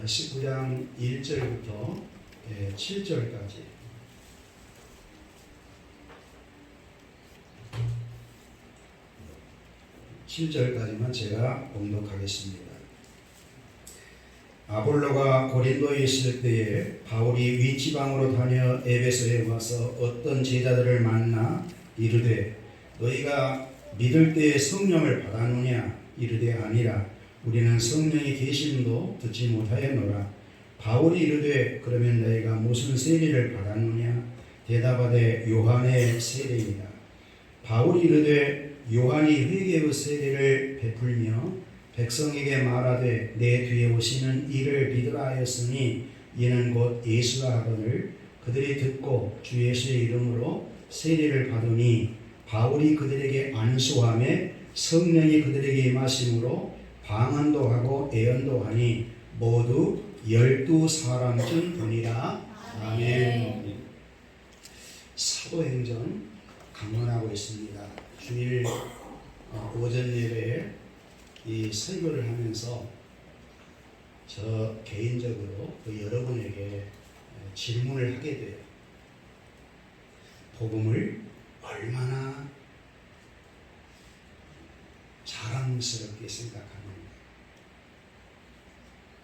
19장 1절부터 7절까지 (7절까지만) 제가 봉독하겠습니다. 아볼로가 고린도에 있을 때에 바울이 위지방으로 다녀 에베소에 와서 어떤 제자들을 만나 이르되 너희가 믿을 때에 성령을 받았느냐? 이르되 아니라 우리는 성령이 계심도 듣지 못하였노라. 바울이 이르되 그러면 너희가 무슨 세례를 받았느냐? 대답하되 요한의 세례이다. 바울이 이르되 요한이 회개의 세례를 베풀며 백성에게 말하되 내 뒤에 오시는 이를 믿으라 하였으니 이는 곧 예수라 하거늘 그들이 듣고 주 예수의 이름으로 세례를 받으니 바울이 그들에게 안수하며 성령이 그들에게 임하심으로 방언도 하고 예언도 하니 모두 12사람쯤 되니라. 아멘. 사도행전 강론하고 있습니다. 주일 오전 예배에 이 설교를 하면서 저 개인적으로 여러분에게 질문을 하게 돼요. 복음을 얼마나 자랑스럽게 생각하는가.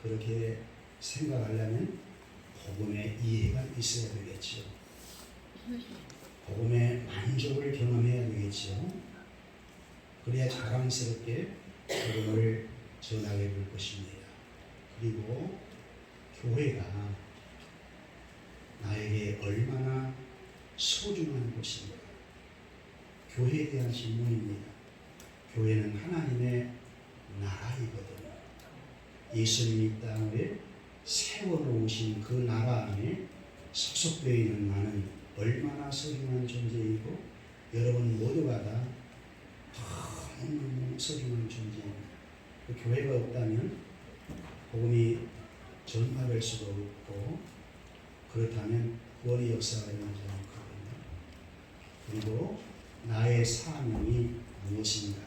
그렇게 생각하려면 복음의 이해가 있어야 되겠죠. 복음의 만족을 경험해야 되겠죠. 그래야 자랑스럽게 복음을 전하게 될 것입니다. 그리고 교회가 나에게 얼마나 소중한 곳인가. 교회에 대한 질문입니다. 교회는 하나님의 나라이거든요. 예수님이 이 땅에 세워놓으신 그 나라 안에 소속되어 있는 나는 얼마나 소중한 존재이고 여러분 모두가 다 너무너무 소중한 존재입니다. 그 교회가 없다면 복음이 전파될 수도 없고 그렇다면 구원의 역사가 일어나지 않거든요. 그리고 나의 사명이 무엇인가?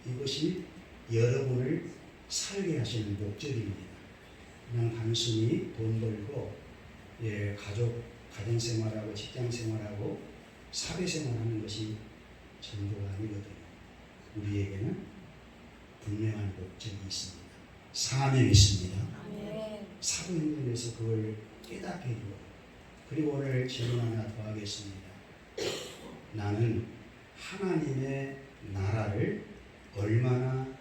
이것이 여러분을 살게 하시는 목적입니다. 그냥 단순히 돈 벌고 가정생활하고 직장생활하고 사회생활하는 것이 전부가 아니거든요. 우리에게는 분명한 목적이 있습니다. 사명이 있습니다. 사도행전에서 그걸 깨닫게 해줘요. 그리고 오늘 질문 하나 더 하겠습니다. 나는 하나님의 나라를 얼마나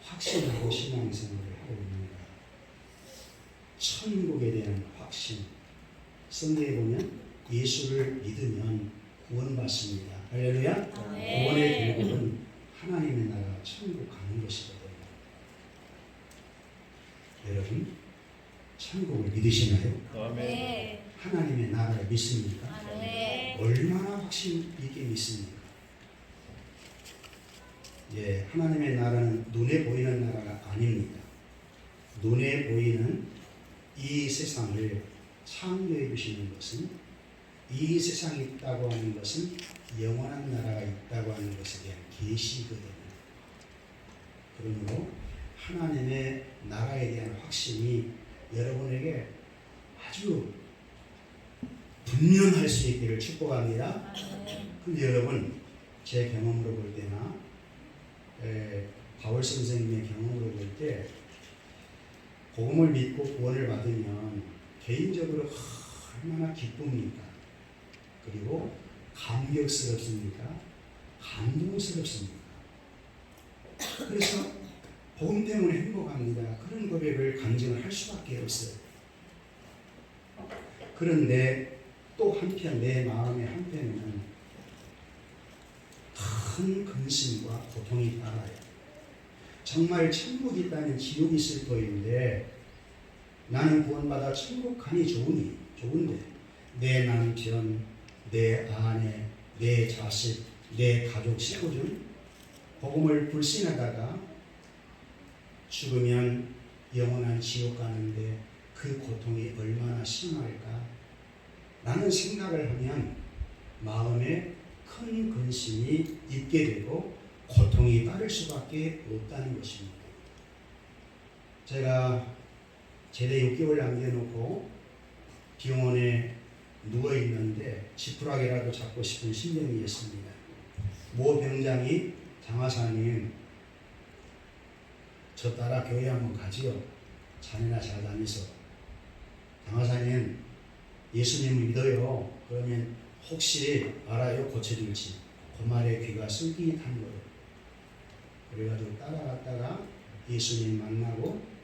확신하고 신앙생활을 하고 있는가. 천국에 대한 확신. 성경에 보면 예수를 믿으면 구원받습니다. 할렐루야. 구원의 결국은 하나님의 나라 천국 가는 것이거든요. 여러분 천국을 믿으시나요? 네. 하나님의 나라를 믿습니까? 네. 얼마나 확신 있게 믿습니까? 하나님의 나라는 눈에 보이는 나라가 아닙니다. 눈에 보이는 이 세상을 창조해 주시는 것은, 이 세상이 있다고 하는 것은 영원한 나라가 있다고 하는 것에 대한 계시거든요. 그러므로 하나님의 나라에 대한 확신이 여러분에게 아주 분명할 수 있기를 축복합니다. 근데 여러분, 제 경험으로 볼 때나 바울 선생님의 경험으로 볼 때 복음을 믿고 구원을 받으면 개인적으로 얼마나 기쁩니까? 그리고 감격스럽습니까? 감동스럽습니까? 그래서 복음 때문에 행복합니다. 그런 고백을 간증을 할 수밖에 없어요. 그런데 또 한편 내 마음의 한편에는 큰 근심과 고통이 따라요. 정말 천국이 있다면 지옥이 있을 터인데 나는 구원받아 천국 가니 좋은데 내 남편, 내 아내, 내 자식, 내 가족 식구들 복음을 불신하다가 죽으면 영원한 지옥 가는데 그 고통이 얼마나 심할까? 라는 생각을 하면 마음에 큰 근심이 있게 되고 고통이 따를 수밖에 없다는 것입니다. 제가 제대 6개월 남겨놓고 병원에 누워있는데 지푸라기라도 잡고 싶은 심정이었습니다. 모 병장이 장하사님 저 따라 교회 한번 가지요. 자네나 잘 다니소. 장하사님 예수님을 믿어요. 그러면 혹시 알아요? 고쳐줄지. 그 말에 귀가 솔깃한 거예요. 그래가지고 따라갔다가 예수님 만나고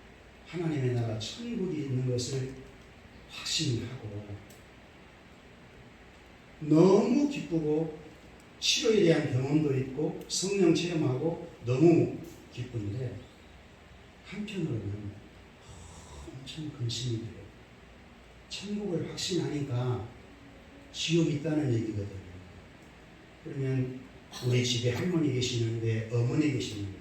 하나님의 나라 천국이 있는 것을 확신하고 너무 기쁘고 치료에 대한 경험도 있고 성령 체험하고 너무 기쁜데 한편으로는 엄청 근심이 돼요. 천국을 확신하니까 지옥이 있다는 얘기거든요. 그러면 우리 집에 할머니 계시는데 어머니 계시는데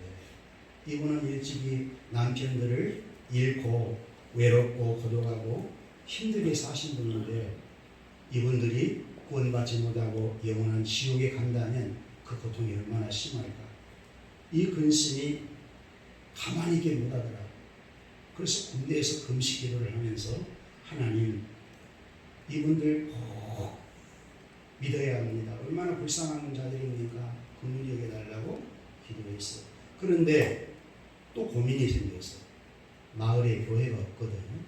이분은 일찍이 남편들을 잃고 외롭고 고독하고 힘들게 사신 분인데 이분들이 구원받지 못하고 영원한 지옥에 간다면 그 고통이 얼마나 심할까. 이 근심이 가만히 있게 못하더라. 그래서 군대에서 금식 기도를 하면서 하나님 이분들 꼭 믿어야 합니다. 얼마나 불쌍한 자들입니까? 긍휼히 여겨달라고 기도했어요. 그런데 또 고민이 생겼어요. 마을에 교회가 없거든요.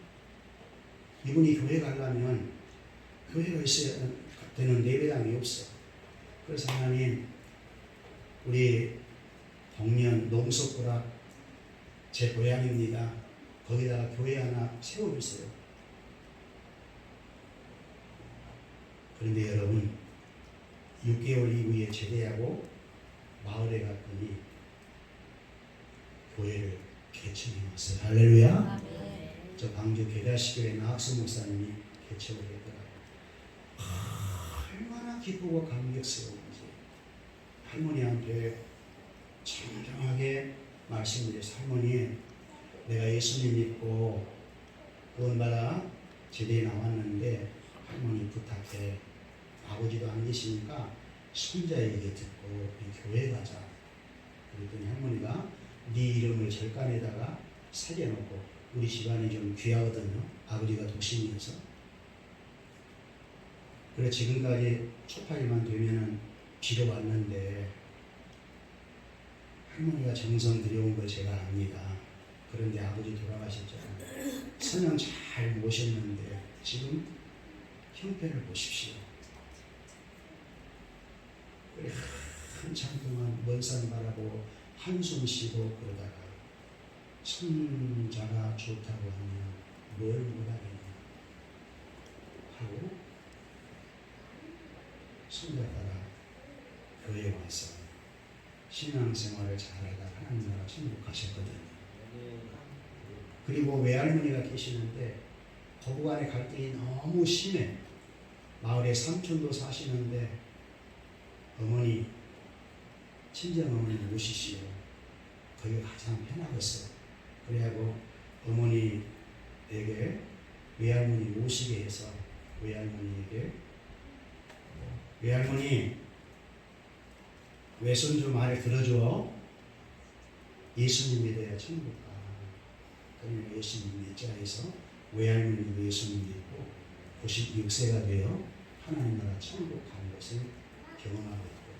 이분이 교회 가려면 교회가 있어야 되는 예배당이 없어. 그래서 하나님 우리 동년 농석구락 제 고향입니다. 거기다가 교회 하나 세워주세요. 그런데 여러분 6개월 이후에 제대하고 마을에 갔더니 교회를 개척해 놨어요. 할렐루야. 저 광주 계다시교회 나학수 목사님이 개척을 했더라고요. 얼마나 기쁘고 감격스러운지 할머니한테 청정하게 말씀드려서 할머니 내가 예수님 믿고 구원받아 제대에 나왔는데 할머니 부탁해. 아버지도 안 계시니까 손자 얘기 듣고 우리 교회 가자. 그랬더니 할머니가 네 이름을 절간에다가 새겨놓고 우리 집안이 좀 귀하거든요. 아버지가 독신이어서. 그래 지금까지 초파일만 되면은 비로 왔는데 할머니가 정성 들여온 걸 제가 압니다. 그런데 아버지 돌아가셨잖아요. 선영 잘 모셨는데 지금 형편을 보십시오. 그래 한참 동안 먼 산 바라보고 한숨 쉬고 그러다가 손자가 좋다고 하면 뭘 못하겠냐 하고 손자 따라 교회에 와서 신앙생활을 잘하다 하나님 나라 천국 가셨거든요. 그리고 외할머니가 계시는데 거부간의 갈등이 너무 심해. 마을에 삼촌도 사시는데 어머니 친정어머니 모시시오. 거기가 가장 편하겠어. 그래하고 어머니에게 외할머니 모시게 해서 외할머니에게 외할머니 외손주 말을 들어줘. 예수님 믿어야 천국 가. 그러면 예수님 믿자 해서 외할머니 예수님 믿고 96세가 되어 하나님 나라 천국 간 것을 경험하고 있거든요.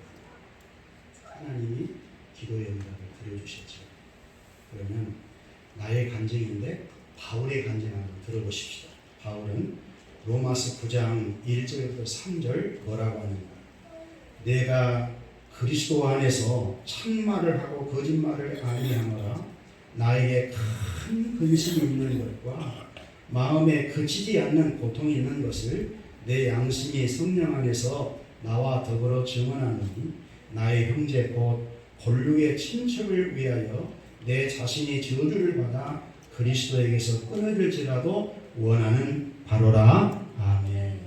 하나님이 기도의 응답을 들어주셨죠. 그러면 나의 간증인데 바울의 간증 한번 들어보십시다. 바울은 로마서 9장 1절부터 3절 뭐라고 하는가. 내가 그리스도 안에서 참말을 하고 거짓말을 아니하노라. 나에게 큰 근심이 있는 것과 마음에 그치지 않는 고통이 있는 것을 내 양심이 성령 안에서 나와 더불어 증언하노니 나의 형제 곧 골육의 친척을 위하여 내 자신이 저주를 받아 그리스도에게서 끊어질지라도 원하는 바로라. 아멘.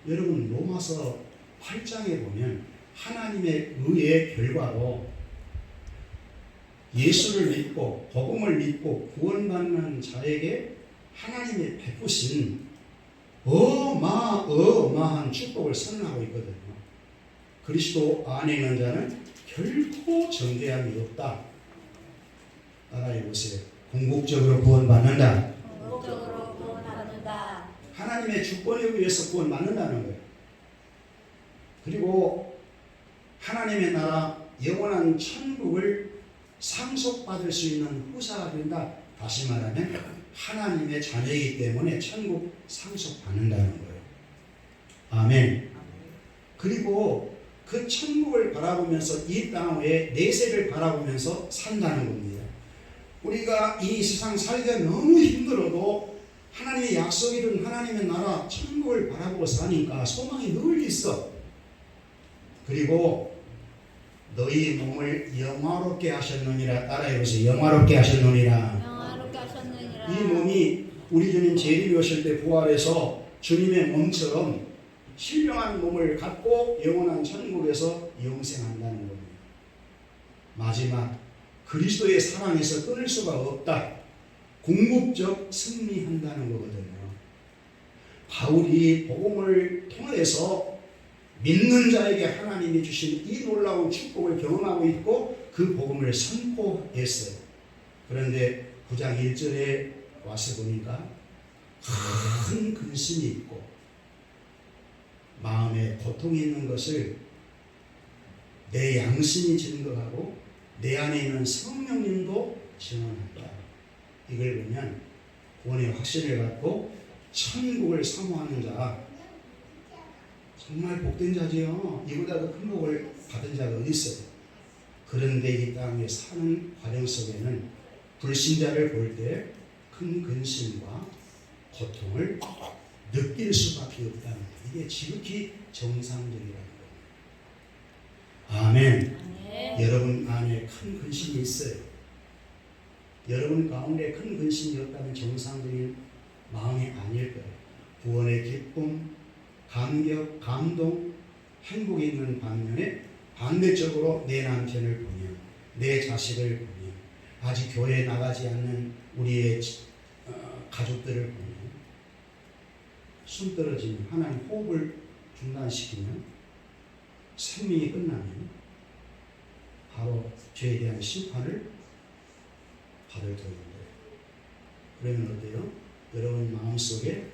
여러분 로마서 8장에 보면 하나님의 의의 결과로 예수를 믿고 복음을 믿고 구원받는 자에게 하나님이 베푸신 어마어마한 축복을 선언하고 있거든요. 그리스도 안에 있는 자는 결코 정죄함이 없다. 따라해 보세요. 궁극적으로 구원받는다. 궁극적으로 구원받는다. 하나님의 주권에 의해서 구원받는다는 거예요. 그리고 하나님의 나라 영원한 천국을 상속받을 수 있는 후사가 된다. 다시 말하면 하나님의 자녀이기 때문에 천국 상속받는다는 거예요. 아멘. 그리고 그 천국을 바라보면서 이 땅의 내세를 바라보면서 산다는 겁니다. 우리가 이 세상 살기가 너무 힘들어도 하나님의 약속이든 하나님의 나라 천국을 바라보고 사니까 소망이 늘 있어. 그리고 너희 몸을 영화롭게 하셨느니라. 따라해보세요. 영화롭게 하셨느니라. 영화롭게 하셨느니라. 이 몸이 우리 주님 재림이 오실 때 부활해서 주님의 몸처럼 신령한 몸을 갖고 영원한 천국에서 영생한다는 겁니다. 마지막 그리스도의 사랑에서 끊을 수가 없다. 궁극적 승리한다는 거거든요. 바울이 복음을 통해서 믿는 자에게 하나님이 주신 이 놀라운 축복을 경험하고 있고 그 복음을 선포했어요. 그런데 9장 1절에 와서 보니까 큰 근심이 있고 마음에 고통이 있는 것을 내 양심이 증거하고 내 안에 있는 성령님도 증언한다. 이걸 보면 구원의 확신을 갖고 천국을 사모하는 자 정말 복된 자지요. 이보다 더 큰 복을 받은 자가 어디 있어요. 그런데 이 땅에 사는 과정 속에는 불신자를 볼 때 큰 근심과 고통을 느낄 수밖에 없다는 것. 이게 지극히 정상적이라는 겁니다. 아멘. 아멘. 여러분 안에 큰 근심이 있어요. 여러분 가운데 큰 근심이 없다면 정상적인 마음이 아닐 거예요. 구원의 기쁨, 감격, 감동, 행복이 있는 반면에 반대적으로 내 남편을 보면, 내 자식을 보면, 아직 교회에 나가지 않는 우리의 가족들을 보면 숨 떨어지면 하나님 호흡을 중단시키면 생명이 끝나면 바로 죄에 대한 심판을 받을 터인데 그러면 어때요? 여러분 마음속에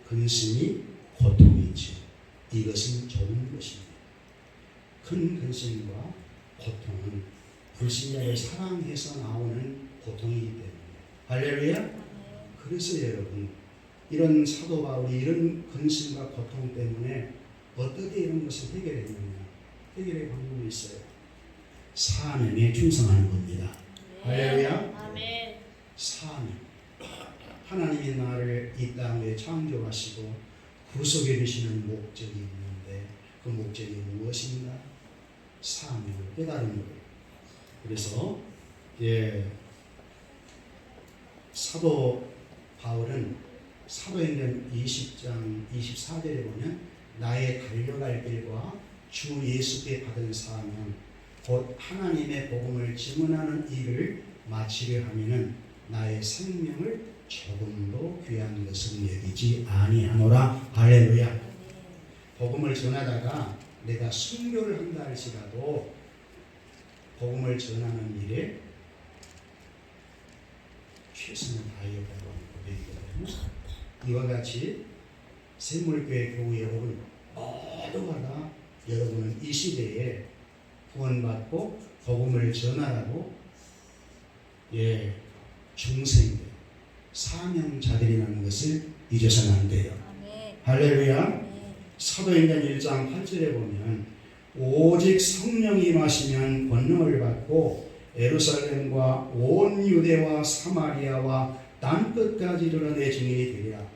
근심이 고통이 있지. 이것은 좋은 것입니다. 큰 근심과 고통은 불신자를 사랑해서 나오는 고통이기 때문에 할렐루야. 그래서 여러분 이런 사도 바울이 이런 근심과 고통 때문에 어떻게 이런 것을 해결했느냐. 해결의 방법이 있어요. 사명에 충성하는 겁니다. 할렐루야. 아멘. 사명. 하나님이 나를 이 땅에 창조하시고 구속해 주시는 목적이 있는데 그 목적이 무엇인가? 사명을 깨달은 거예요. 그래서 사도 바울은 사도행전 20장 24절에 보면 나의 달려갈 길과 주 예수께 받은 사명 곧 하나님의 복음을 증언하는 일을 마치려 하면은 나의 생명을 조금도 귀한 것을 여기지 아니하노라. 할렐루야. 복음을 전하다가 내가 순교를 한다 할지라도 복음을 전하는 일에 최선을 다하겠다고 하는 고백이거든요. 이와 같이 샘물교회 교우 여러분 모두가 다 여러분은 이 시대에 구원받고 복음을 전하라고 중생들 사명자들이라는 것을 잊어서는 안 돼요. 아멘. 할렐루야. 아멘. 사도행전 1장 8절에 보면 오직 성령이 임하시면 권능을 받고 예루살렘과 온 유대와 사마리아와 땅끝까지 이르러 내 증인이 되리라.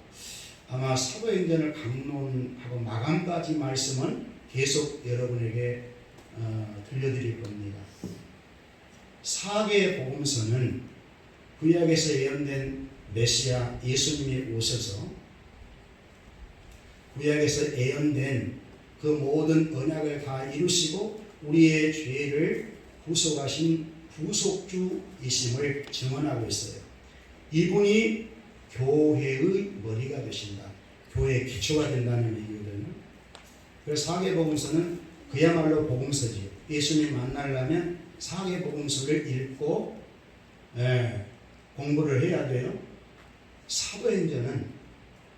아마 사도행전을 강론하고 마감까지 말씀은 계속 여러분에게 들려드릴 겁니다. 4개의 복음서는 구약에서 예언된 메시아 예수님이 오셔서 구약에서 예언된 그 모든 언약을 다 이루시고 우리의 죄를 구속하신 구속주이심을 증언하고 있어요. 이분이 교회의 머리가 되신다. 교회의 기초가 된다는 얘기거든요. 그래서 4개 복음서는 그야말로 복음서지. 예수님 만나려면 4개 복음서를 읽고 공부를 해야 돼요. 사도행전은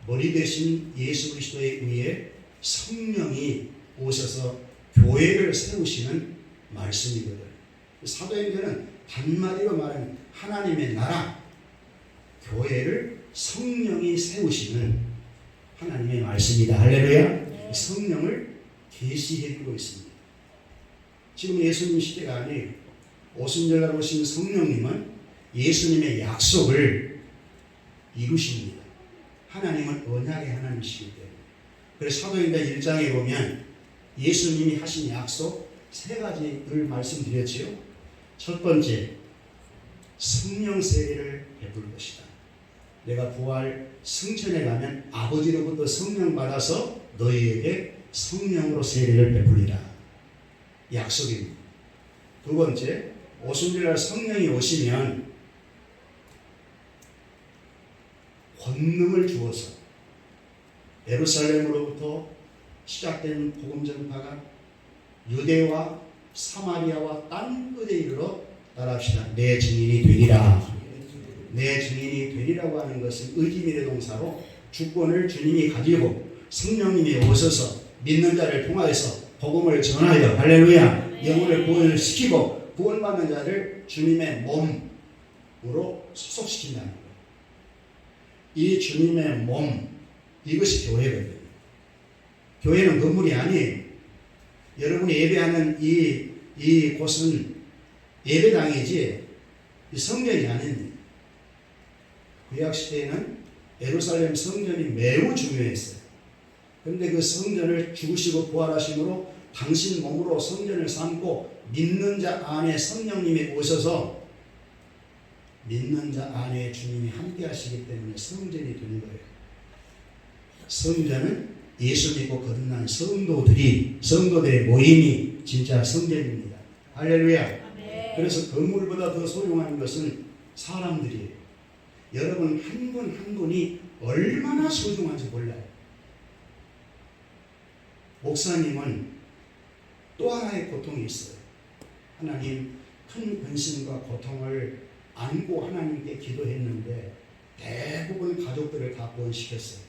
머리 대신 예수 그리스도에 의해 성령이 오셔서 교회를 세우시는 말씀이거든. 사도행전은 단마디로 말하면 하나님의 나라, 교회를 성령이 세우시는 하나님의 말씀이다. 할렐루야. 네. 성령을 계시해주고 있습니다. 지금 예수님 시대가 아니에요. 오순절날 오신 성령님은 예수님의 약속을 이루십니다. 하나님은 언약의 하나님이시기 때문에. 그래서 사도행전 1장에 보면 예수님이 하신 약속 세 가지를 말씀드렸지요. 첫 번째, 성령 세례를 베풀 것이다. 내가 부활 승천에 가면 아버지로부터 성령 받아서 너희에게 성령으로 세례를 베풀리라. 약속입니다. 두 번째, 오순절날 성령이 오시면 권능을 주어서 예루살렘으로부터 시작된 복음 전파가 유대와 사마리아와 땅 끝에 이르러 따라합시다. 내 증인이 되리라. 내 증인이 되리라고 하는 것은 의지미래 동사로 주권을 주님이 가지고 성령님이 오셔서 믿는 자를 통하여서 복음을 전하여 할렐루야 영혼을 구원시키고 구원받는 자를 주님의 몸으로 소속시킨다는 거예요. 이 주님의 몸, 이것이 교회거든요. 교회는 건물이 아니에요. 여러분이 예배하는 이 곳은 예배당이지 성전이 아닙니다. 구약시대에는 예루살렘 성전이 매우 중요했어요. 그런데 그 성전을 죽으시고 부활하심으로 당신 몸으로 성전을 삼고 믿는 자 안에 성령님이 오셔서 믿는 자 안에 주님이 함께 하시기 때문에 성전이 되는 거예요. 성전은 예수 믿고 거듭난 성도들의 모임이 진짜 성전입니다. 할렐루야. 그래서 건물보다 더 소중한 것은 사람들이에요. 여러분 한 분 한 분이 얼마나 소중한지 몰라요. 목사님은 또 하나의 고통이 있어요. 하나님 큰 근심과 고통을 안고 하나님께 기도했는데 대부분 가족들을 다 구원시켰어요.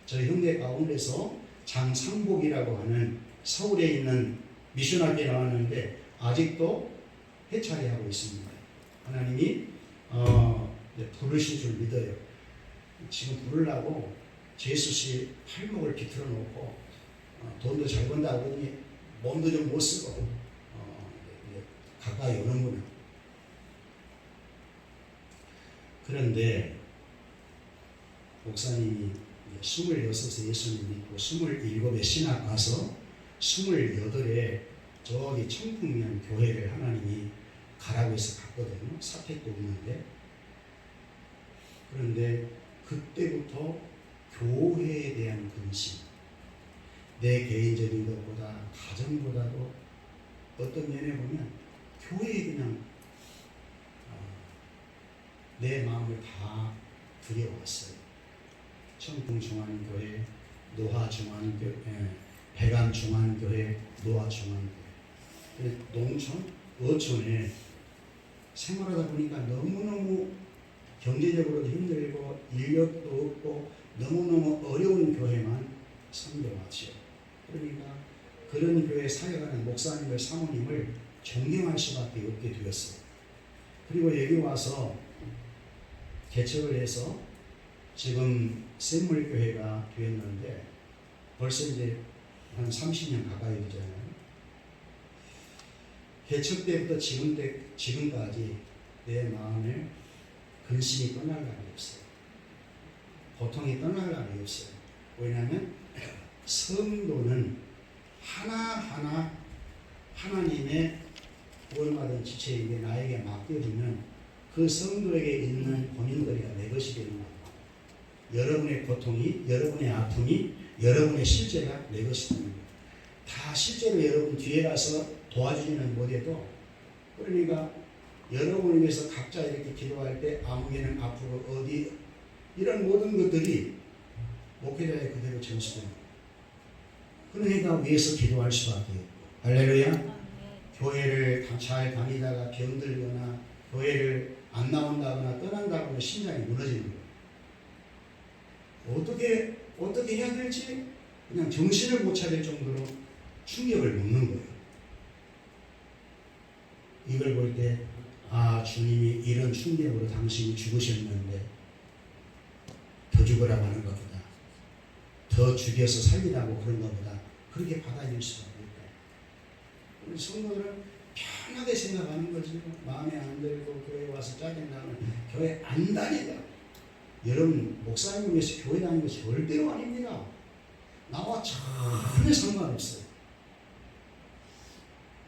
저희 형제 가운데서 장상복이라고 하는 서울에 있는 미션학교에 나왔는데 아직도 해차리하고 있습니다. 하나님이 부르신 줄 믿어요. 지금 부르려고 제수씨 팔목을 비틀어 놓고 돈도 잘 번다고 하더니 몸도 좀 못 쓰고 가까이 오는구나. 그런데 목사님이 26에 예수님 믿고 27에 신학 가서 28에 저기 청풍면 교회를 하나님이 가라고 해서 갔거든요. 사택도 없는데. 그런데 그때부터 교회에 대한 근심, 내 개인적인 것보다 가정보다도 어떤 면에 보면 교회에 그냥 내 마음을 다 들여왔어요. 청풍중앙교회, 노하중앙교회, 백안중앙교회, 노하중앙교회. 농촌, 어촌에 생활하다 보니까 너무너무 경제적으로도 힘들고 인력도 없고 너무너무 어려운 교회만 섬겨왔죠. 그러니까 그런 교회 사역하는 목사님을 사모님을 존경할 수밖에 없게 되었어요. 그리고 여기 와서 개척을 해서 지금 샘물교회가 되었는데 벌써 이제 한 30년 가까이 되잖아요. 개척 때부터 지금까지 내 마음에 근심이 떠날 날이 없어요. 고통이 떠날 날이 없어요. 왜냐하면 성도는 하나하나 하나님의 구원받은 지체에게 나에게 맡겨주면 그 성도에게 있는 본인들이 내 것이 되는 거예요. 여러분의 고통이, 여러분의 아픔이, 여러분의 실제가 내 것이 되는 거예요. 다 실제로 여러분 뒤에 가서 도와주지는 못해도 그러니까 여러분을 위해서 각자 이렇게 기도할 때 아무개는 앞으로 어디 이런 모든 것들이 목회자의 그대로 전수됩니다. 그러니까 위에서 기도할 수밖에 없고 할렐루야. 교회를 잘 다니다가 병들거나 교회를 안 나온다거나 떠난다거나 심장이 무너지는 거예요. 어떻게 해야 될지 그냥 정신을 못 차릴 정도로 충격을 먹는 거예요. 이걸 볼 때 주님이 이런 충격으로 당신이 죽으셨는데 더 죽으라고 하는 것보다 더 죽여서 살리라고 그런 것보다 그렇게 받아들일 수밖에 없다. 우리 성도들은 편하게 생각하는 거지. 마음에 안 들고 교회 와서 짜증나면 교회 안 다니다. 여러분 목사님을 위해서 교회 다니는 것이 절대로 아닙니다. 나와 전혀 상관없어요.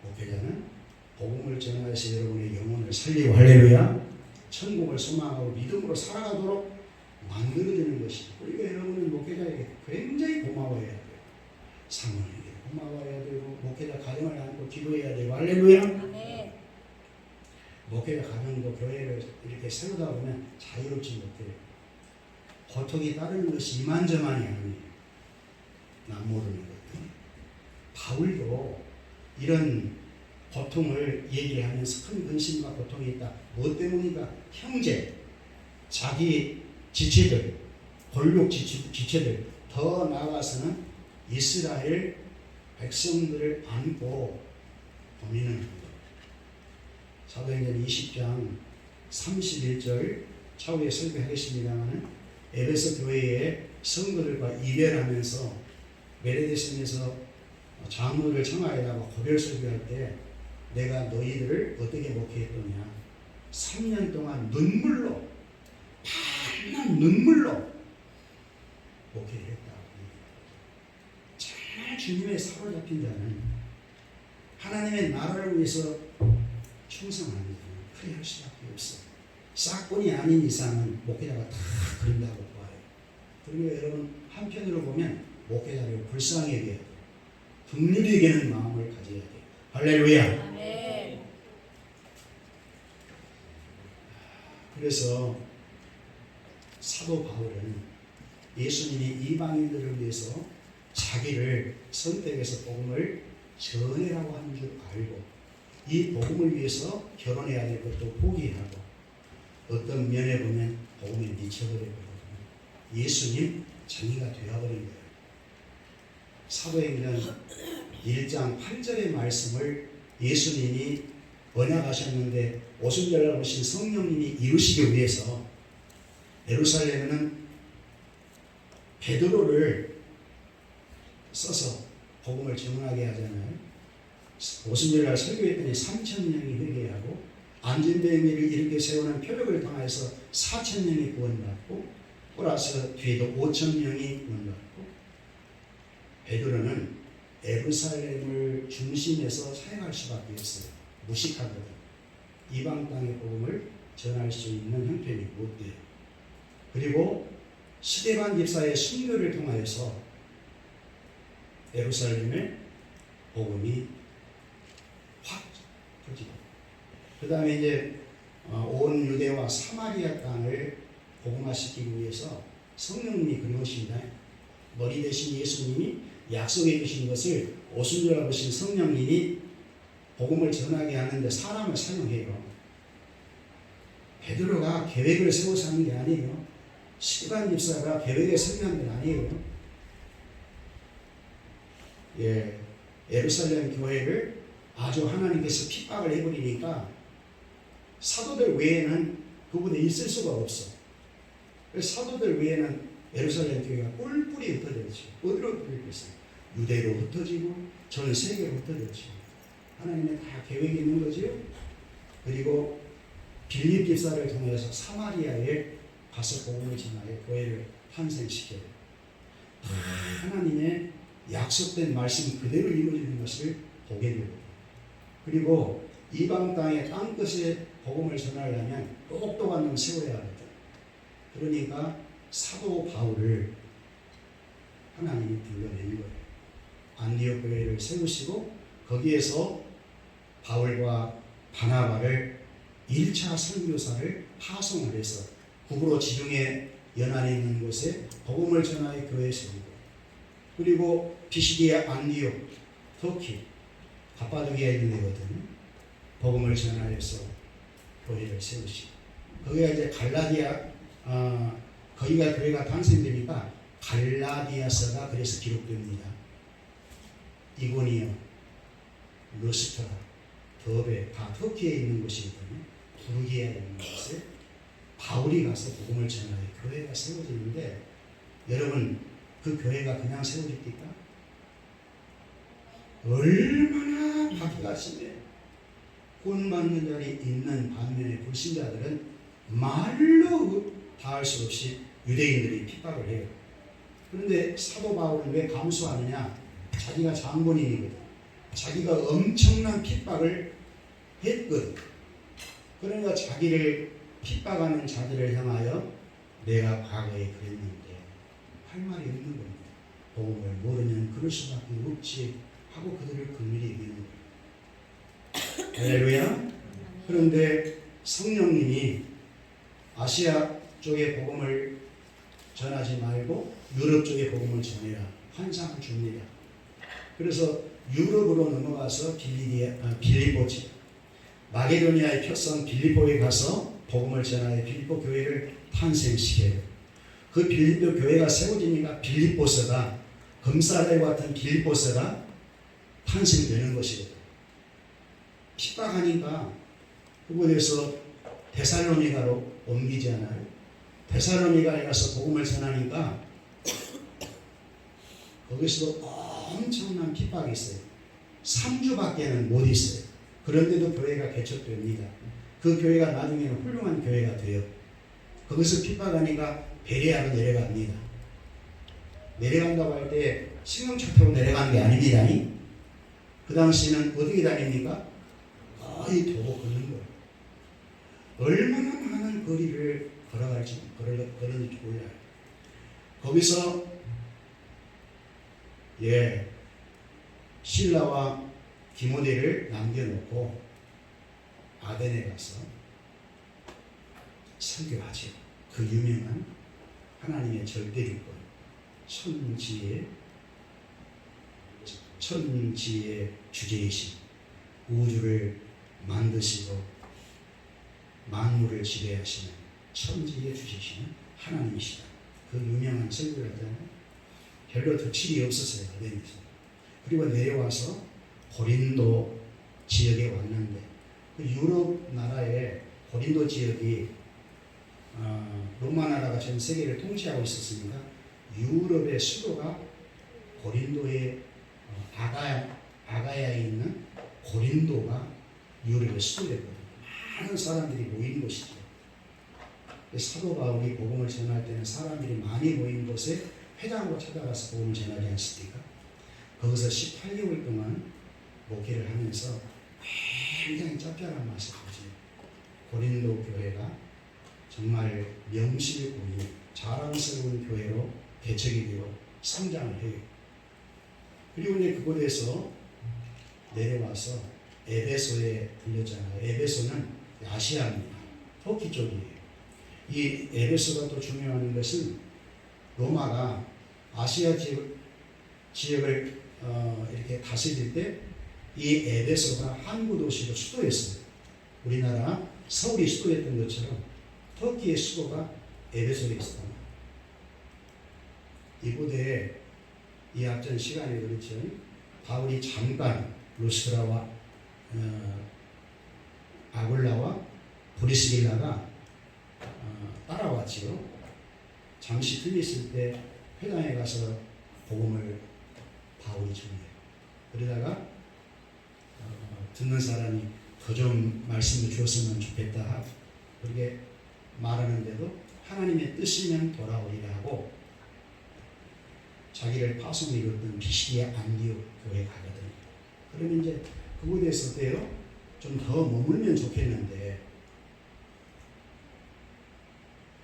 목회자는 복음을 전하여서 여러분의 영혼을 살리고 할렐루야 천국을 소망하고 믿음으로 살아가도록 만들어주는 것이죠. 그러니까 여러분은 목회자에게 굉장히 고마워해야 돼요. 사모님에게 고마워해야 되고 목회자 가정을 안고 기도해야 되고 할렐루야. 아멘. 목회자 가정도 교회를 이렇게 세우다 보면 자유롭지 못해요. 고통이 따르는 것이 이만저만이 아니에요. 남 모르는 것들. 바울도 이런 고통을 얘기하면서 큰 근심과 고통이 있다. 무엇 때문이니까 형제, 자기 지체들, 골목 지체들, 더 나아가서는 이스라엘 백성들을 안고 고민을 합니다. 사도행전 20장 31절 차후에 설교하겠습니다만 에베소 교회의 성도들과 이별하면서 메레데성에서 장로를 청하에다가 고별 설교할 때 내가 너희들을 어떻게 목회했더냐 3년 동안 눈물로 밤낮 눈물로 목회를 했다. 정말 주님의 사로잡힌 자는 하나님의 나라를 위해서 충성합니다. 그래 할 수밖에 없어. 싹본이 아닌 이상은 목회자가 다 그런다고 봐요. 그리고 여러분 한편으로 보면 목회자를 불쌍히 여겨야 돼요. 긍휼히 여기는 마음을 가져야 돼요. 할렐루야. 아멘. 그래서 사도 바울은 예수님이 이방인들을 위해서 자기를 선택해서 복음을 전해라고 하는 줄 알고 이 복음을 위해서 결혼해야 될 것도 포기하고 어떤 면에 보면 복음에 미쳐버렸거든요. 예수님 자기가 되어버린 거예요. 사도행전 1장 8절의 말씀을 예수님이 언약하셨는데 오순절날 오신 성령님이 이루시기 위해서 예루살렘에는 베드로를 써서 복음을 증언하게 하잖아요. 오순절날 설교했더니 3,000명이 회개하고 안진뱅이를 일으켜 세우는 표적을 통해서 4,000명이 구원받고 플러스 뒤에도 5,000명이 구원받고 베드로는 예루살렘을 중심에서 사역할 수밖에 없어요. 무식하거든. 이방 땅의 복음을 전할 수 있는 형편이 못 돼요. 그리고 스데반 집사의 순교를 통하여서 예루살렘의 복음이 확 퍼지고 그 다음에 이제 온 유대와 사마리아 땅을 복음화시키기 위해서 성령님이 그리우십니다. 머리 대신 예수님이 약속해 주신 것을 오순절 아버신 성령님이 복음을 전하게 하는데 사람을 사용해요. 베드로가 계획을 세워서 하는 게 아니에요. 스데반 집사가 계획에 설명한 게 아니에요. 예루살렘 교회를 아주 하나님께서 핍박을 해버리니까 사도들 외에는 그분에 있을 수가 없어. 사도들 외에는 예루살렘 교회가 뿔뿔이 흩어졌지. 어디로 흩어졌겠어요? 유대로 흩어지고 전 세계로 흩어졌지. 하나님의 다 계획이 있는 거죠. 그리고 빌립 집사를 통해서 사마리아에 가서 복음을 전하여 교회를 탄생시켜요. 하나님의 약속된 말씀 그대로 이루어지는 것을 보게 되고 그리고 이방 땅의 땅끝에 복음을 전하려면 똑똑한 놈 세워야 하거든. 그러니까 사도 바울을 하나님이 불러낸 거예요. 안디옥 교회를 세우시고 거기에서 바울과 바나바를 1차 선교사를 파송을 해서 구브로 지중해 연안에 있는 곳에 복음을 전하여 교회에 세우고 그리고 피시디아 안디옥 터키 갑바도기아에 있는 데거든요. 복음을 전하여서 교회를 세우시고 거기가 이제 갈라디아 거기가 교회가 탄생되니까 갈라디아서가 그래서 기록됩니다. 이고니온, 루스트라, 더베 다 터키에 있는 곳이거든요. 부르기아에 있는 곳에 바울이 가서 복음을 전하여 교회가 세워지는데 여러분 그 교회가 그냥 세워집니까? 얼마나 박해가 심해. 구원받는 자리 있는 반면에 불신자들은 말로 다할 수 없이 유대인들이 핍박을 해요. 그런데 사도 바울은 왜 감수하느냐? 자기가 장본인이거든. 자기가 엄청난 핍박을 했거든. 그러니까 자기를 핍박하는 자들을 향하여 내가 과거에 그랬는데 할 말이 없는 겁니다. 복음을 모르면 그럴 수밖에 없지 하고 그들을 긍휼히 여기는 거예요. 할렐루야. 그런데 성령님이 아시아 쪽의 복음을 전하지 말고 유럽 쪽의 복음을 전해라 환상을 줍니다. 그래서 유럽으로 넘어가서 빌립보지 마게도니아의 표성 빌립보에 가서 복음을 전하여 빌립보 교회를 탄생시켜요. 그 빌립보 교회가 세워지니까 빌립보서가 검사들과 같은 빌립보서가 탄생되는 것이거든요. 핍박하니까 그곳에서 데살로니가로 옮기지 않아요. 데살로니가에 가서 복음을 전하니까 거기서도 엄청난 핍박이 있어요. 3주밖에는 못 있어요. 그런데도 교회가 개척됩니다. 그 교회가 나중에는 훌륭한 교회가 돼요. 거기서 핍박하니까 베레아로 내려갑니다. 내려간다고 할 때 승용차 타고 내려간 게 아닙니다. 그 당시에는 어떻게 다닙니까? 거의 도보 걷는 거예요. 얼마나 많은 거리를 걸었는지 몰라요. 거기서 신라와 디모데를 남겨놓고 아덴에 가서 설교하죠. 그 유명한 하나님의 절대주권 천지의 주제이신 우주를 만드시고 만물을 지배하시는 천지의 주제이신 하나님이시다. 그 유명한 설교를 하잖아요. 별로 덕질이 없었어요. 아덴에서. 그리고 내려와서 고린도 지역에 왔는데 그 유럽 나라의 고린도 지역이 로마 나라가 전 세계를 통치하고 있었으니까 유럽의 수도가 고린도의 아가야에 있는 고린도가 유럽의 수도였거든요. 많은 사람들이 모인 곳이죠. 사도 바울이 복음을 전할 때는 사람들이 많이 모인 곳에 회당으로 찾아가서 복음을 전하지 않습니까? 거기서 18개월 동안 목회를 하면서 굉장히 짭짤한 맛을 보지. 고린도 교회가 정말 명실공히 자랑스러운 교회로 개척이 되어 성장을 해요. 그리고 이제 그곳에서 내려와서 에베소에 들렸잖아요. 에베소는 아시아입니다. 터키 쪽이에요. 이 에베소가 또 중요한 것은 로마가 아시아 지역을 이렇게 다스릴 때 이 에베소가 항구 도시로 수도였어요. 우리나라 서울이 수도였던 것처럼 터키의 수도가 에베소에 있었다. 이곳에 이 앞전 시간에 그렇죠. 바울이 잠깐 루스드라와 아굴라와 브리스길라가 따라왔지요. 잠시 틀렸을 때 회당에 가서 복음을 바울이 전해요. 그러다가 듣는 사람이 더 좀 말씀을 주었으면 좋겠다. 그렇게 말하는데도 하나님의 뜻이면 돌아오리라 하고 자기를 파송에 이뤘던 피시디아 안디옥 교회 가거든요. 그러면 이제 그곳에서 어때요? 좀 더 머물면 좋겠는데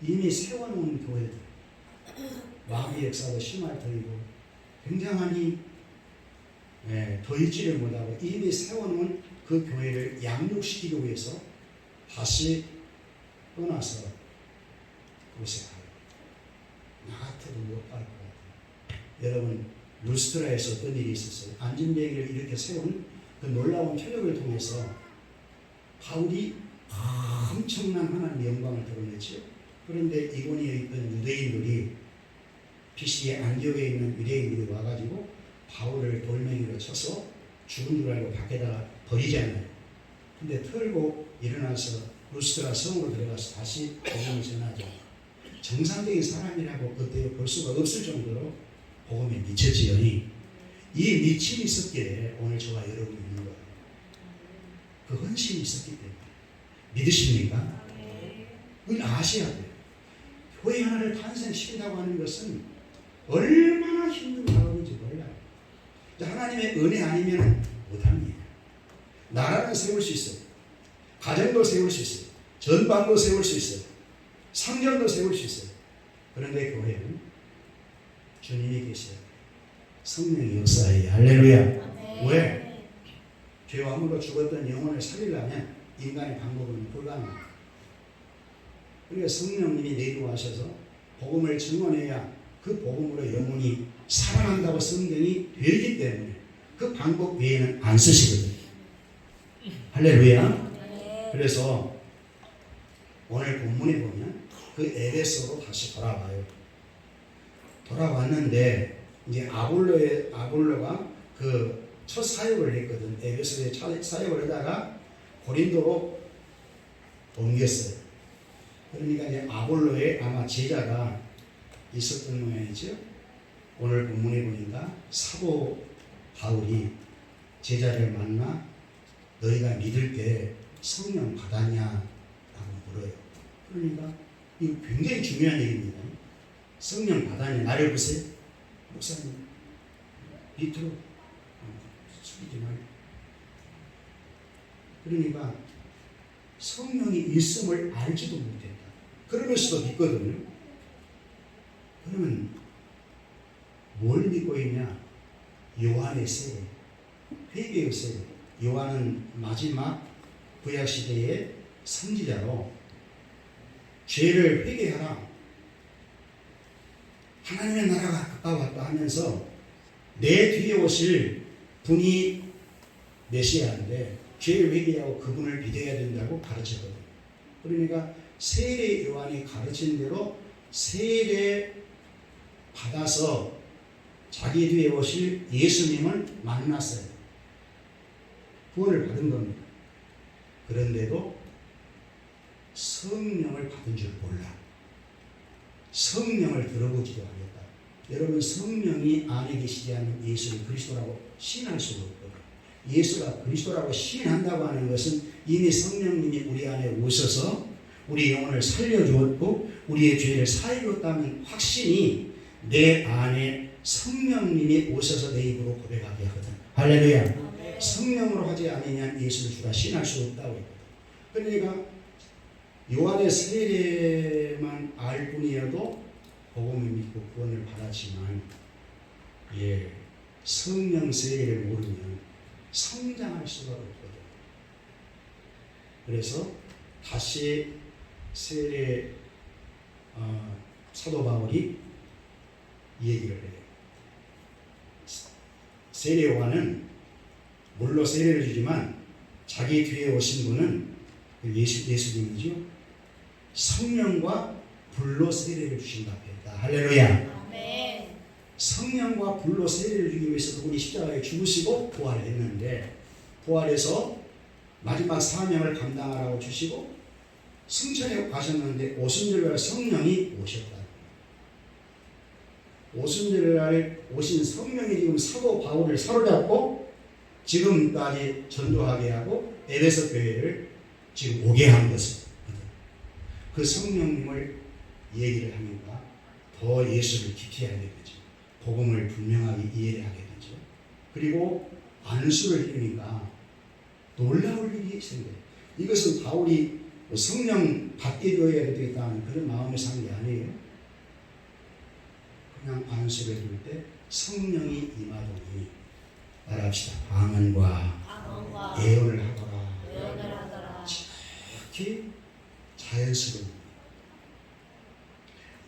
이미 세워놓은 교회들 마귀 역사도 심할 터이고 굉장히 더 있지를 못하고 이미 세워놓은 그 교회를 양육시키기 위해서 다시 떠나서 그곳에 가요. 나 같아도 못 갈 것 같아요. 여러분 루스트라에서 어떤 일이 있었어요? 안진뱅이를 이렇게 세운 그 놀라운 표적을 통해서 바울이 엄청난 하나님의 영광을 드러냈죠. 그런데 이고니에 있던 유대인들이 BC에 안디옥에 있는 유대인들이 와가지고 바울을 돌멩이로 쳐서 죽은 줄 알고 밖에다가 버리잖아요. 근데 털고 일어나서 루스드라 성으로 들어가서 다시 복음을 전하죠. 정상적인 사람이라고 그때 볼 수가 없을 정도로 복음에 미쳤지요니 이 미침이 있었기에 오늘 저와 여러분이 있는 거예요. 그 헌신이 있었기 때문에. 믿으십니까? 그건 아셔야 돼요. 교회 하나를 탄생시킨다고 하는 것은 얼마나 힘든 작업인지 몰라요. 하나님의 은혜 아니면 못합니다. 나라는 세울 수 있어요. 가정도 세울 수 있어요. 전방도 세울 수 있어요. 상전도 세울 수 있어요. 그런데 교회는 주님이 계셔야 돼요. 성령의 역사에 할렐루야. 왜? 죄와 물로 죽었던 영혼을 살리려면 인간의 방법은 불가능합니다. 그러니까 성령님이 내려와셔서 복음을 증언해야 그 복음으로 영혼이 살아난다고 성경이 되기 때문에 그 방법 외에는 안 쓰시거든요. 할렐루야. 그래서 오늘 본문에 보면 그 에베소로 다시 돌아와요. 돌아왔는데 이제 아볼로가 그 첫 사역을 했거든. 에베소에 사역을 하다가 고린도로 옮겼어요. 그러니까 이제 아볼로의 아마 제자가 있었던 모양이죠. 오늘 본문에 보니까 사도 바울이 제자를 만나 너희가 믿을 때 성령 받았냐? 라고 물어요. 그러니까 이거 굉장히 중요한 얘기입니다. 성령 받았냐? 나를 보세요. 목사님 밑으로 숙이지 말고. 그러니까 성령이 있음을 알지도 못했다. 그러면서도 믿거든요. 그러면 뭘 믿고 있냐? 요한의 세례, 회개의 세례. 요한은 마지막 구약시대의 선지자로 죄를 회개하라, 하나님의 나라가 가까웠다 하면서 내 뒤에 오실 분이 메시아인데 죄를 회개하고 그분을 믿어야 된다고 가르쳤거든요. 그러니까 세례 요한이 가르친 대로 세례 받아서 자기 뒤에 오실 예수님을 만났어요. 구원을 받은 겁니다. 그런데도 성령을 받은 줄 몰라. 성령을 들어보지도 않았다. 여러분, 성령이 안에 계시지 않는 예수를 그리스도라고 시인할 수가 없거든요. 예수가 그리스도라고 시인한다고 하는 것은 이미 성령님이 우리 안에 오셔서 우리 영혼을 살려주었고 우리의 죄를 사해줬다는 확신이 내 안에 성령님이 오셔서 내 입으로 고백하게 하거든. 할렐루야. 성령으로 하지 않으면 예수를 주라 시인할 수 없다고 했거든. 그러니까 요한의 세례만 알 뿐이어도 복음을 믿고 구원을 받았지만 성령 세례를 모르면 성장할 수가 없거든. 그래서 다시 세례 사도 바울이 얘기를 해요. 세례 요한은 물로 세례를 주지만 자기 뒤에 오신 분은 예수님이죠. 성령과 불로 세례를 주신다고 했다. 할렐루야. 아멘. 성령과 불로 세례를 주기 위해서 그분이 십자가에 죽으시고 부활했는데 부활해서 마지막 사명을 감당하라고 주시고 승천에 가셨는데 오순절날 성령이 오셨다. 오순절날 오신 성령이 지금 사도 바울을 사로잡고 지금까지 전도하게 하고 에베소 교회를 지금 오게 한 것은 그 성령님을 얘기를 하니까 더 예수를 깊이 알게 되죠. 복음을 분명하게 이해를 하게 되죠. 그리고 안수를 해니까 놀라울 일이 생겨요. 이것은 바울이 성령 받게 되어야 되겠다는 그런 마음에서 한 게 아니에요. 그냥 안수를 해줄 때 성령이 임하더니 따라합시다. 방언과 예언을 하더라. 지극히 자연스러운.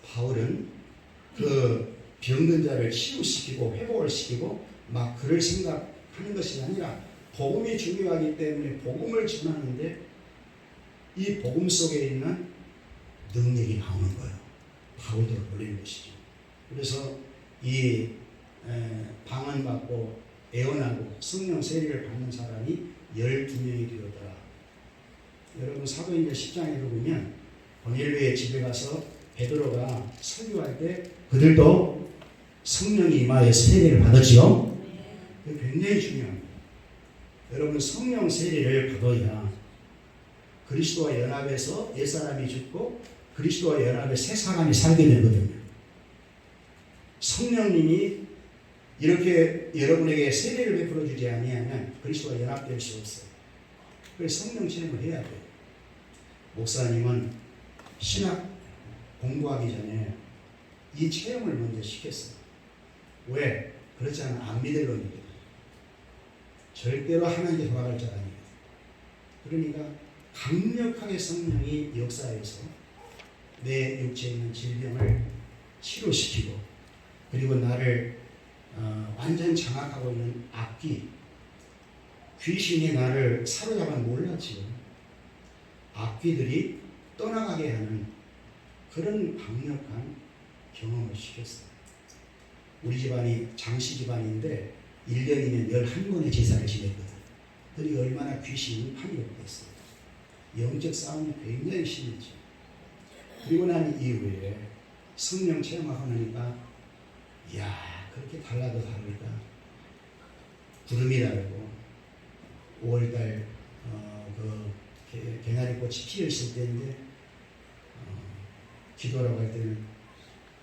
바울은 그 병든 자를 치유시키고 회복을 시키고 막 그럴 생각하는 것이 아니라 복음이 중요하기 때문에 복음을 전하는데 이 복음 속에 있는 능력이 나오는 거예요. 바울도 올리는 것이죠. 그래서 이 방언받고 애원하고 성령 세례를 받는 사람이 12명이 되었더라. 여러분 사도행전 10장에 보면 고넬료의 집에 가서 베드로가 설교할 때 그들도 성령이 임하여 세례를 받았지요. 굉장히 중요합니다. 여러분 성령 세례를 받아야 그리스도와 연합해서 옛사람이 죽고 그리스도와 연합해 새 사람이 살게 되거든요. 성령님이 이렇게 여러분에게 세례를 베풀어 주지 아니하면 그리스도와 연합될 수 없어요. 그래서 성령 체험을 해야 돼요. 목사님은 신학 공부하기 전에 이 체험을 먼저 시켰어요. 왜? 그렇지 않으면 안 믿을 놈이거든요. 절대로 하나님께 돌아갈 줄 아니거든요. 그러니까 강력하게 성령이 역사해서 내 육체에 있는 질병을 치료시키고 그리고 나를 완전 장악하고 있는 악귀 귀신이 나를 사로잡아 몰랐지요. 악귀들이 떠나가게 하는 그런 강력한 경험을 시켰어요. 우리 집안이 장씨 집안인데 1년이면 11번의 제사를 지냈거든. 그리고 얼마나 귀신이 파괴됐어요. 영적 싸움이 굉장히 심했죠. 그리고 난 이후에 성령 체험하고 나니까 이야 그렇게 달라도 다르니까 구름이 다르고 5월달 그 개나리꽃이 피어있을 때인데 기도하러 갈 때는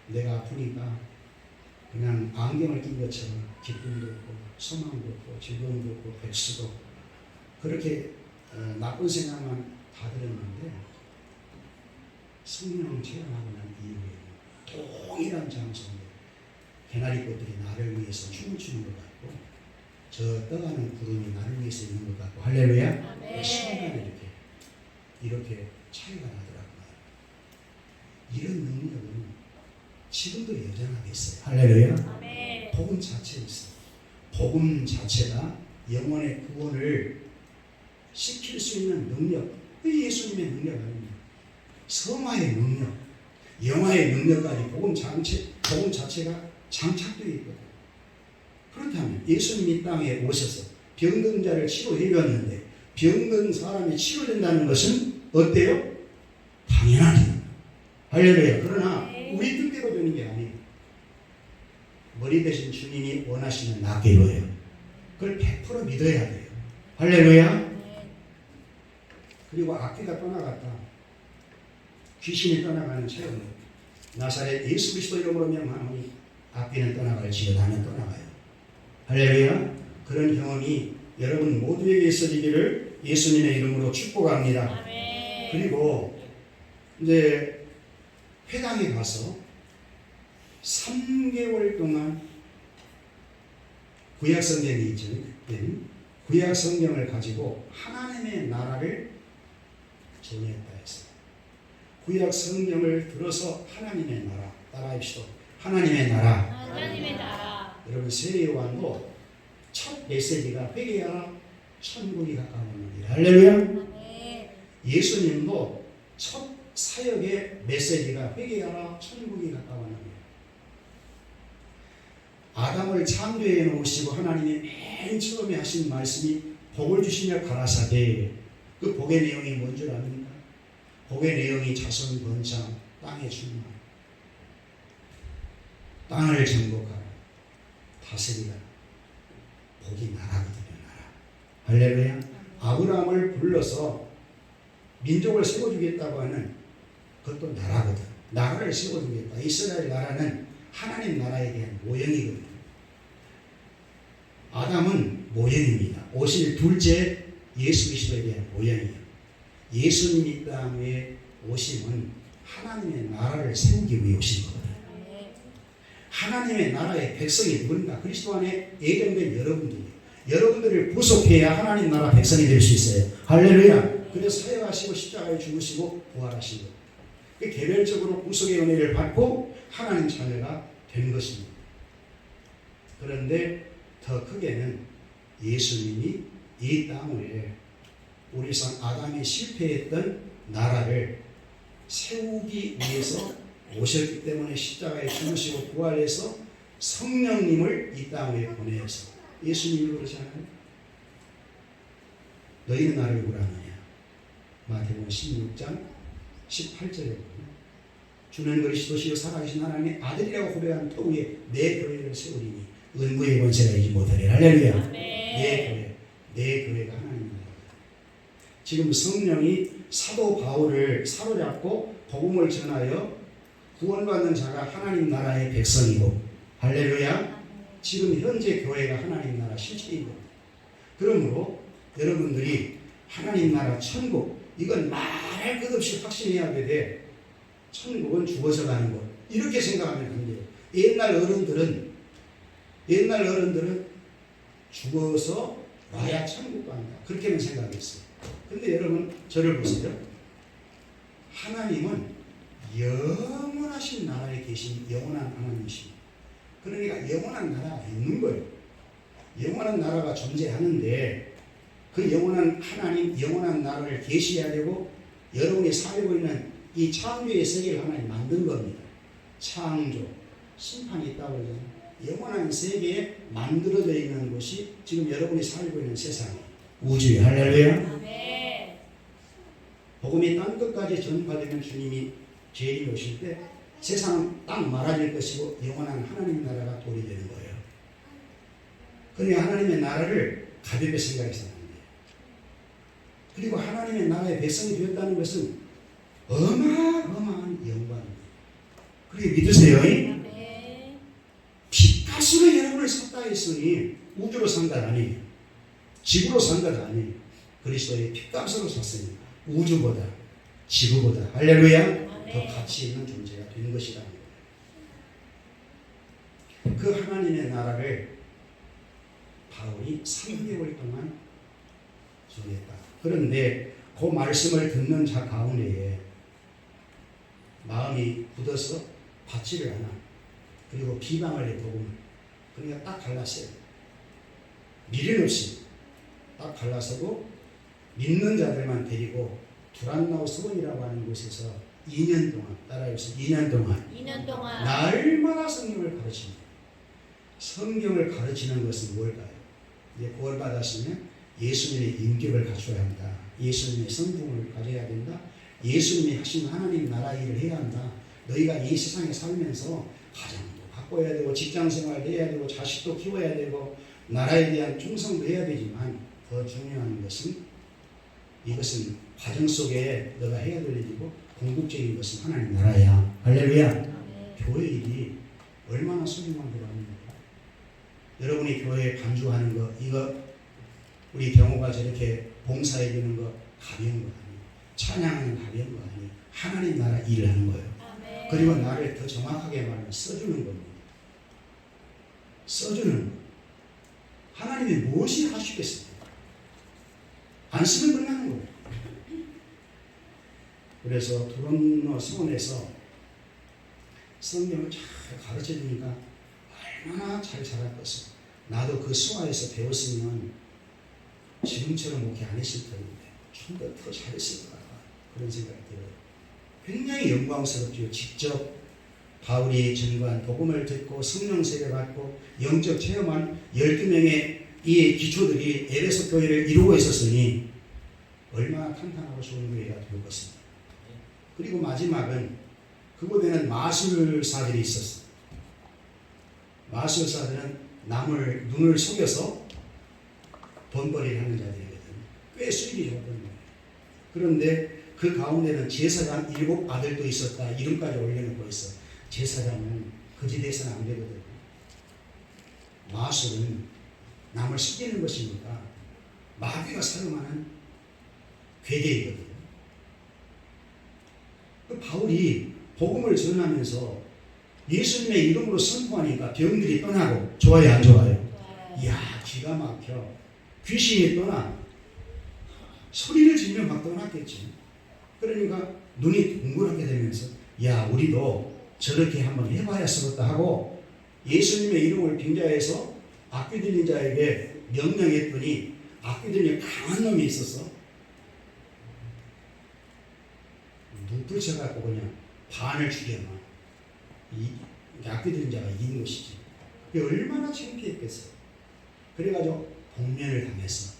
내가 아프니까 그냥 안경을 낀 것처럼 기쁨도 없고 소망도 없고 즐거움도 없고 백수도 없고 그렇게 나쁜 생각만 다 들었는데 성령 체험하고 난 이후에 동일한 장소에 개나리꽃들이 나를 위해서 춤을 추는 것 같고 저 떠가는 구름이 나를 위해서 있는 것 같고 할렐루야. 순간에 이렇게 차이가 나더라고요. 이런 능력은 지금도 여전하게 있어요. 할렐루야. 복음 자체에 있어요. 복음 자체가 영혼의 구원을 시킬 수 있는 능력, 예수님의 능력 아닙니다. 성화의 능력, 영화의 능력까지 복음 자체가 장착되어 있거든요. 그렇다면 예수님이 땅에 오셔서 병든 자를 치료해 줬는데 병든 사람이 치료된다는 것은 어때요? 당연하죠. 할렐루야. 그러나 우리 뜻대로 되는 게 아니에요. 머리 대신 주님이 원하시는 낫기로 해요. 그걸 100% 믿어야 돼요. 할렐루야. 그리고 악귀가 떠나갔다. 귀신이 떠나가는 체험을 나사렛 예수 그리스도 이름으로 명하노니 악귀는 떠나갈지어 나는 떠나가요. 할렐루야. 그런 경험이 여러분 모두에게 있어지기를 예수님의 이름으로 축복합니다. 그리고 이제 회당에 가서 3개월 동안 구약 성경이 있죠. 구약 성경을 가지고 하나님의 나라를 전했다 했어요. 구약 성경을 들어서 하나님의 나라 따라합시다. 하나님의 나라. 하나님의 나라. 여러분 세례 요한도 첫 메시지가 회개하라 천국이 가까웠느니라. 할렐루야. 예수님도 첫 사역의 메시지가 회개하라 천국이 가까웠느니라. 아담을 창조해 놓으시고 하나님이 맨 처음에 하신 말씀이 복을 주시며 가라사대. 그 복의 내용이 뭔 줄 아십니까? 복의 내용이 자손 번창, 땅의 충만, 땅을 정복하라, 다스리라. 복이 나라거든요. 나라. 할렐루야. 아브라함을 불러서 민족을 세워주겠다고 하는 그것도 나라거든. 나라를 세워주겠다. 이스라엘 나라는 하나님 나라에 대한 모형이거든요. 아담은 모형입니다. 오실 둘째 예수 그리스도에 대한 모형이에요. 예수님이 땅에 오심은 하나님의 나라를 세우기 위해 오신 거거든요. 하나님의 나라의 백성이 누군가? 그리스도 안에 예정된 여러분들이에요. 여러분들을 구속해야 하나님 나라 백성이 될 수 있어요. 할렐루야. 그래서 사역하시고 십자가에 죽으시고 부활하신 것. 그 개별적으로 구속의 은혜를 받고 하나님 자녀가 된 것입니다. 그런데 더 크게는 예수님이 이 땅에 우리 성 아담이 실패했던 나라를 세우기 위해서 오셨기 때문에 십자가에 죽으시고 부활해서 성령님을 이 땅에 보내서 예수님이 그러잖아요. 너희는 나를 누구라 하느냐. 마태복음 16장 18절에 보면 주는 그리스도시요 살아계신 하나님의 아들이라고 고백한 터 위에 내 교회를 세우리니 은무의 권세가 이지 못하리라. 할렐루야. 내 교회가 하나님입니다. 지금 성령이 사도 바울을 사로잡고 복음을 전하여 구원받는 자가 하나님 나라의 백성이고, 할렐루야. 지금 현재 교회가 하나님 나라 실체이고, 그러므로 여러분들이 하나님 나라 천국, 이건 말할 것 없이 확신해야 되되 천국은 죽어서 가는 것, 이렇게 생각하면 안 돼요. 옛날 어른들은 죽어서 와야 천국 간다, 그렇게만 생각했어요. 근데 여러분 저를 보세요. 하나님은 영원하신 나라에 계신 영원한 하나님이십니다. 그러니까 영원한 나라가 있는 거예요. 영원한 나라가 존재하는데 그 영원한 하나님, 영원한 나라를 계시해야 되고, 여러분이 살고 있는 이 창조의 세계를 하나님 만든 겁니다. 창조, 심판이 있다고 그러잖아요. 영원한 세계에 만들어져 있는 곳이 지금 여러분이 살고 있는 세상이에요. 우주에. 할렐루야. 복음이 땅 끝까지 전파되면 주님이 재림이 오실 때 세상은 딱 말아질 것이고 영원한 하나님 나라가 돌이 되는 거예요. 그러니 하나님의 나라를 가볍게 생각해서는 안 돼요. 그리고 하나님의 나라의 백성이 되었다는 것은 어마어마한 영광입니다. 그렇게 믿으세요. 피값으로 여러분을 샀다 했으니 우주로 산 것 아니에요. 지구로 산 것 아니에요. 그리스도의 피값으로 샀으니 우주보다 지구보다, 할렐루야, 더 가치 있는 존재가 되는 것이라는 거예요. 그 하나님의 나라를 바울이 3개월 동안 전했다. 그런데 그 말씀을 듣는 자 가운데에 마음이 굳어서 받지를 않아. 그리고 비방을 해, 복음을. 그러니까 딱 갈랐어요. 미련 없이 딱 갈라서고 믿는 자들만 데리고 두란노 수원이라고 하는 곳에서 2년 동안, 따라해서 2년 동안 날마다 성경을 가르칩니다. 성경을 가르치는 것은 뭘까요? 이제 구원 받았으면 예수님의 인격을 갖춰야 한다. 예수님의 성품을 가져야 된다. 예수님이 하신 하나님 나라 일을 해야 한다. 너희가 이 세상에 살면서 가정도 바꿔야 되고 직장생활도 해야 되고 자식도 키워야 되고 나라에 대한 충성도 해야 되지만 더 중요한 것은 이것은 과정 속에 너가 해야 될 일이고 궁극적인 것은 하나님 나라야. 할렐루야. 교회 일이 얼마나 소중한 거랍니까? 여러분이 교회에 간주하는 거, 이거 우리 경호가 저렇게 봉사해 주는 거 가벼운 거 아니에요. 찬양하는 가벼운 거 아니에요. 하나님 나라 일을 하는 거예요. 그리고 나를 더 정확하게 말하면 써주는 겁니다. 써주는 거. 하나님이 무엇이 하시겠어요? 안 쓰면 끝나는 거예요. 그래서 두란노 수원에서 성경을 잘 가르쳐 주니까 얼마나 잘 자랐겠어. 나도 그 수화에서 배웠으면 지금처럼 목회 안 했을 텐데 좀 더 잘했을 것 같다. 그런 생각이 들어요. 굉장히 영광스럽죠. 직접 바울이 전거한 복음을 듣고 성령 세례 받고 영적 체험한 12명의 이 기초들이 에베소 교회를 이루고 있었으니 얼마나 탄탄하고 좋은 교회가 되었겠습니다. 그리고 마지막은 그곳에는 마술사들이 있었어요. 마술사들은 남을 눈을 속여서 돈벌이를 하는 자들이거든요. 꽤 수익이 좋았던 거예요. 그런데 그 가운데는 제사장 7 아들도 있었다. 이름까지 올려놓고 있어. 제사장은 거짓 돼서는 안 되거든요. 마술은 남을 속이는 것이니까 마귀가 사용하는 괴계이거든요. 그 바울이 복음을 전하면서 예수님의 이름으로 선포하니까 병들이 떠나고, 좋아요 안 좋아요? 이야, 기가 막혀. 귀신이 떠나. 소리를 지르며 막 떠났겠지. 그러니까 눈이 동그랗게 되면서 야, 우리도 저렇게 한번 해봐야 쓰겠다 하고 예수님의 이름을 빙자해서 악귀 들린 자에게 명령했더니 악귀 들린 강한 놈이 있어서 묶어쳐갖고 그냥 반을 죽여놔. 이 악귀들인 자가 이긴 것이지. 그게 얼마나 창피했겠어. 그래가지고 복면을 당해서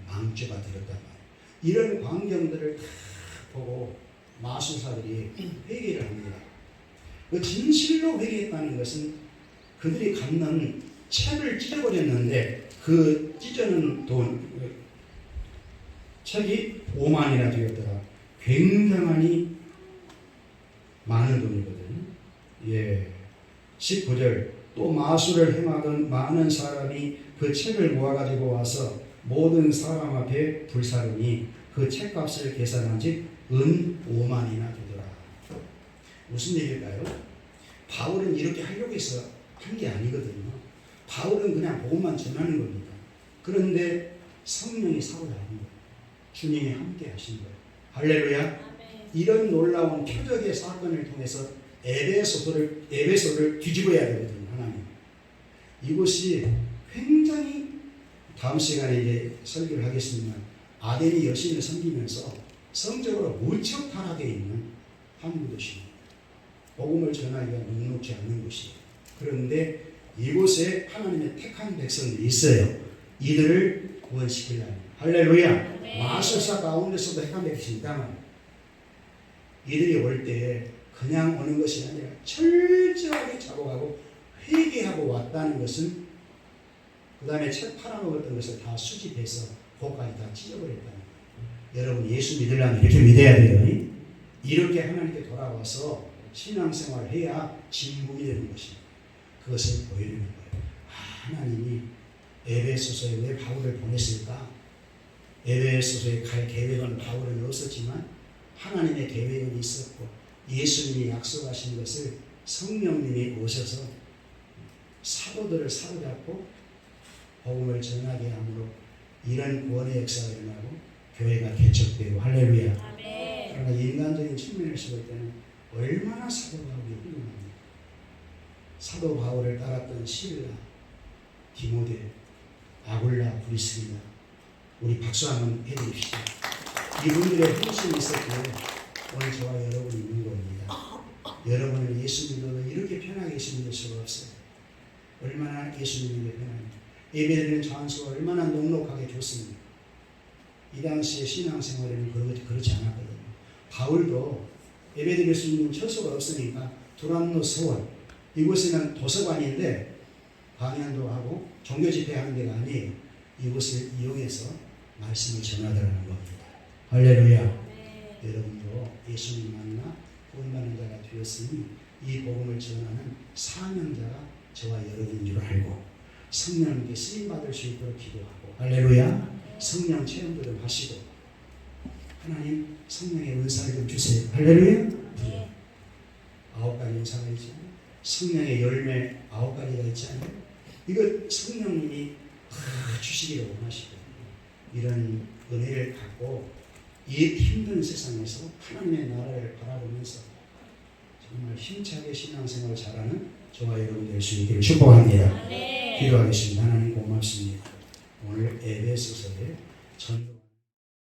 망조가 들었단 말이야. 이런 광경들을 다 보고 마술사들이 회개를 합니다. 그 진실로 회개했다는 것은 그들이 갖는 책을 찢어버렸는데 그 찢어는 책이 5만이나 되었더라. 굉장히 많은 돈이거든요. 예. 19절 또 마술을 행하던 많은 사람이 그 책을 모아가지고 와서 모든 사람 앞에 불사르니 그 책값을 계산한지 은 5만이나 되더라. 무슨 얘기일까요? 바울은 이렇게 하려고 해서 한 게 아니거든요. 바울은 그냥 복음만 전하는 겁니다. 그런데 성령이 사고를 하는 거예요. 주님이 함께 하신 거예요. 할렐루야. 아멘. 이런 놀라운 표적의 사건을 통해서 에베소를 뒤집어야 되거든요. 하나님. 이것이 굉장히 다음 시간에 이제 설교를 하겠습니다. 아덴이 여신을 섬기면서 성적으로 무척 타락해 있는 한 도시입니다. 복음을 전하기가 녹록지 않는 곳이에요. 그런데 이곳에 하나님의 택한 백성들이 있어요. 이들을 구원시키려면. 할렐루야. 네. 마술사 가운데서도 택한 백성이 있다만 이들이 올 때 그냥 오는 것이 아니라 철저하게 작업하고 회개하고 왔다는 것은 그 다음에 책 팔아먹었던 것을 다 수집해서 그것까지 다 찢어버렸다는 거예요. 여러분 예수 믿으려면 이렇게 믿어야 돼요. 이렇게 하나님께 돌아와서 신앙생활을 해야 진국이 되는 것입니다. 그것을 보여주는 거예요. 하나님이 에베소서에 왜 바울을 보냈을까? 에베소서에 갈 계획은 바울은 없었지만 하나님의 계획은 있었고 예수님이 약속하신 것을 성령님이 오셔서 사도들을 사로잡고 복음을 전하게 함으로 이런 구원의 역사가 일어나고 교회가 개척되고 할렐루야. 아멘. 그러나 인간적인 측면에서 볼 때는 얼마나 사도 바울이 훌륭합니까? 사도 바울을 따랐던 실라, 디모데, 아굴라, 브리스기라 우리 박수 한번 해드립시다. 이분들의 헌신이 있었기에 오늘 저와 여러분이 있는 겁니다. 여러분을 예수 믿어도 이렇게 편하게 예수 믿을 수가 없어요. 얼마나 예수 믿는 게 편합니까? 예배드리는 장소가 얼마나 녹록하게 좋습니까? 이 당시에 신앙생활에는 그렇지 않았거든요. 바울도 예배드릴 수 있는 처소가 없으니까 두란노 서원 이곳에는 도서관인데 강연도 하고 종교 집회하는 데가 아니에요. 이곳을 이용해서 말씀을 전하더라는 겁니다. 할렐루야. 아멘. 여러분도 예수님 만나 구원받는 자가 되었으니 이 복음을 전하는 사명자가 저와 여러분인 줄 알고 성령님께 쓰임받을 수 있도록 기도하고 할렐루야. 성령 체험도 좀 하시고 하나님 성령의 은사를 좀 주세요. 할렐루야. 네. 9가지 은사가 있잖아요. 성령의 열매 9가지가 있잖아요. 이거 성령님이 주시기를 원하시거든요. 이런 은혜를 갖고 이 힘든 세상에서 하나님의 나라를 바라보면서 정말 힘차게 신앙생활을 잘하는 저와 여러분 될 수 있기를 축복합니다. 아멘. 기도하겠습니다. 하나님 고맙습니다. 오늘 에베소서의 전